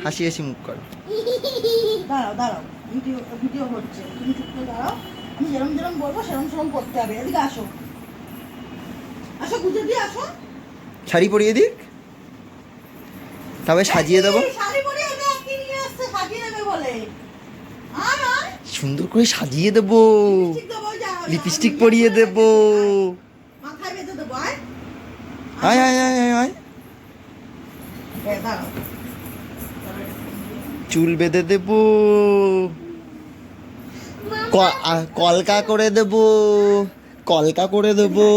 হাসি হাসি মুখ করো। দাঁড়াও দাঁড়াও, ভিডিও ভিডিও হচ্ছে, তুমি চুপ করে দাঁড়াও। আমি যেরম যেরম বলবো সেরম সেরম করতে হবে। এদিকে আসো, আসো গুজে দিয়ে আসো। শাড়ি পরিয়ে দিক, তবে সাজিয়ে দেবো। শাড়ি পরিয়ে এনে কি নিয়ে আসছে সাজিয়ে দেবে বলে। আয় আয়, সুন্দর করে সাজিয়ে দেবো, লিপস্টিক দেবো, লিপস্টিক পরিয়ে দেবো। মাথায় বেঁধে দেবো। আয় আয় আয় আয় আয় আয়, দাঁড়াও, চুল বেঁধে দেবো, কলকা করে দেবো, কলকা করে দেবো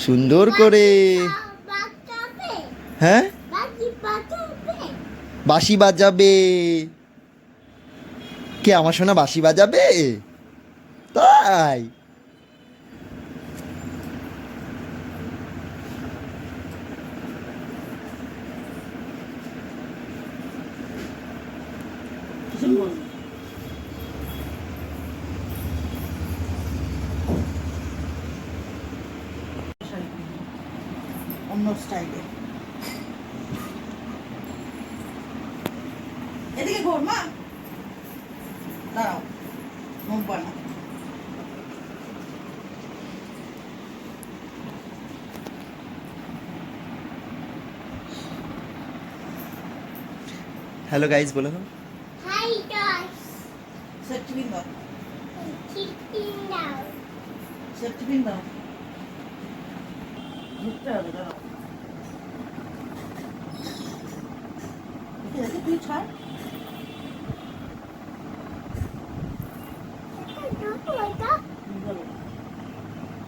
সুন্দর করে। হ্যাঁ, বাঁশি বাজাবে। কে আমার সোনা বাঁশি বাজাবে? তাই অন্য স্টাইলে। এদিকে ঘোর মা, দাঁড়াও, মুখ বানা। হ্যালো গাইস বলো তো। Hi guys. সেফটি দাও, Keeping now. সেফটি দাও, ঘুরতে হবে। দাঁড়াও, দেখে তুই ছাড়।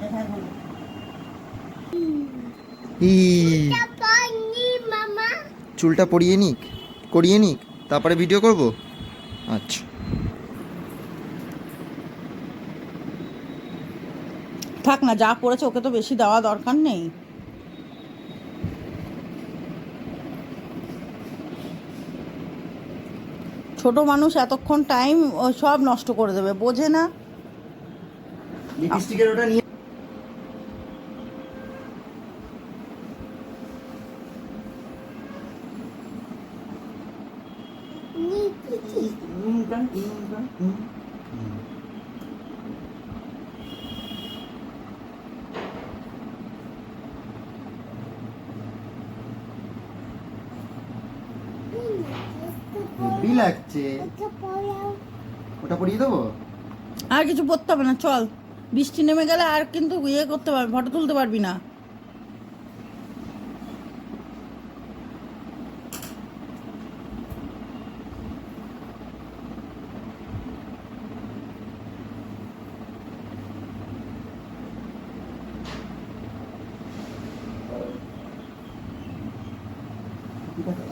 এখানে ধরো। Mama. চুলটা পরিয়ে নিক, করিয়ে নিক, তারপরে ভিডিও করব। আচ্ছা থাক না, যা পড়েছে ওকে তো বেশি দেওয়া দরকার নেই। ছোট মানুষ এতক্ষণ টাইম সব নষ্ট করে দেবে, বোঝে না। লিপস্টিকের ওটা নিয়ে হেভি লাগছে। ওটা পরিয়ে দেবো। আর কিছু পড়তে হবে না, চল। বৃষ্টি নেমে গেলে আর কিন্তু ইয়ে করতে পারবি, ফটো তুলতে পারবি না।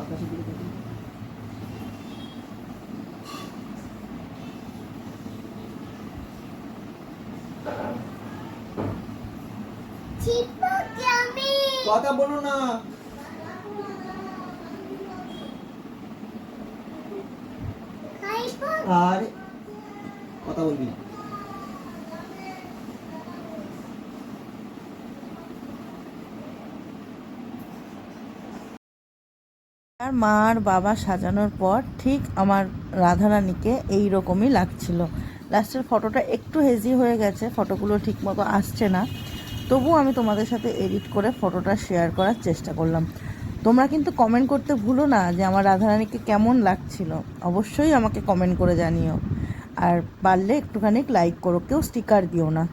আকাশের দিকে তাকিয়ে। কথা বলো না। আর কথা বলবি না। আর মা আর বাবা সাজানোর পর ঠিক আমার রাধারানীকে এই রকমই লাগছিল। লাস্টের ফটোটা একটু হেজি হয়ে গেছে, ফটোগুলো ঠিক মতো আসছে না, তবুও আমি তোমাদের সাথে এডিট করে ফটোটা শেয়ার করার চেষ্টা করলাম। তোমরা কিন্তু কমেন্ট করতে ভুলো না যে আমার রাধারানীকে কেমন লাগছিল, অবশ্যই আমাকে কমেন্ট করে জানিও। আর পারলে একটুখানি লাইক করো, কেউ স্টিকার দিও না।